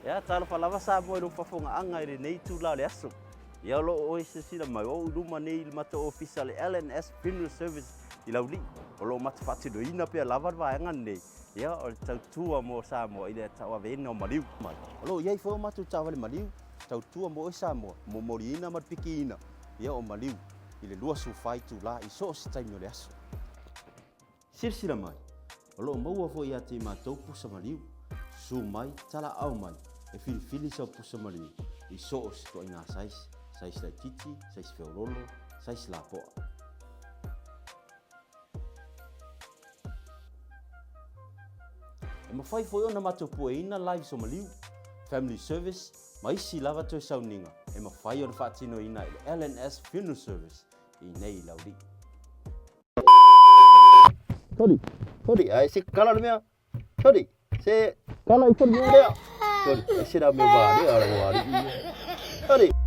Ya tala palava sa mo lo fafonga anga ire nei tu la le aso. Ya lo o se sila mai o luma nei mata official LNS Funeral Service i lauli. O lo mata fati do ina pe lava va anga nei. Ya o tau tua mo sa mo ile tawa vena o maliu mai. O lo yai fo matu tawa le maliu. Tau tua mo sa mo morina mat pikina. Ya o maliu ile lua su fai tu la i so se tai no le aso. Sila mai. O lo maua fo ia te matou pusa maliu. Su mai tala au mai. E fili sa pusa maliu. I so se to inga sais la titi, sais feololo, sais la poa. E mawhai foi ona matou pueina live so maliu. Family service, mai si lava to sauninga. E mawhai ona whaatino ina LNS Funeral Service i nei lauri. Tori, ai se kala mea. Tori, se kala I tori mea. Tori, se da me va, ara. Tori.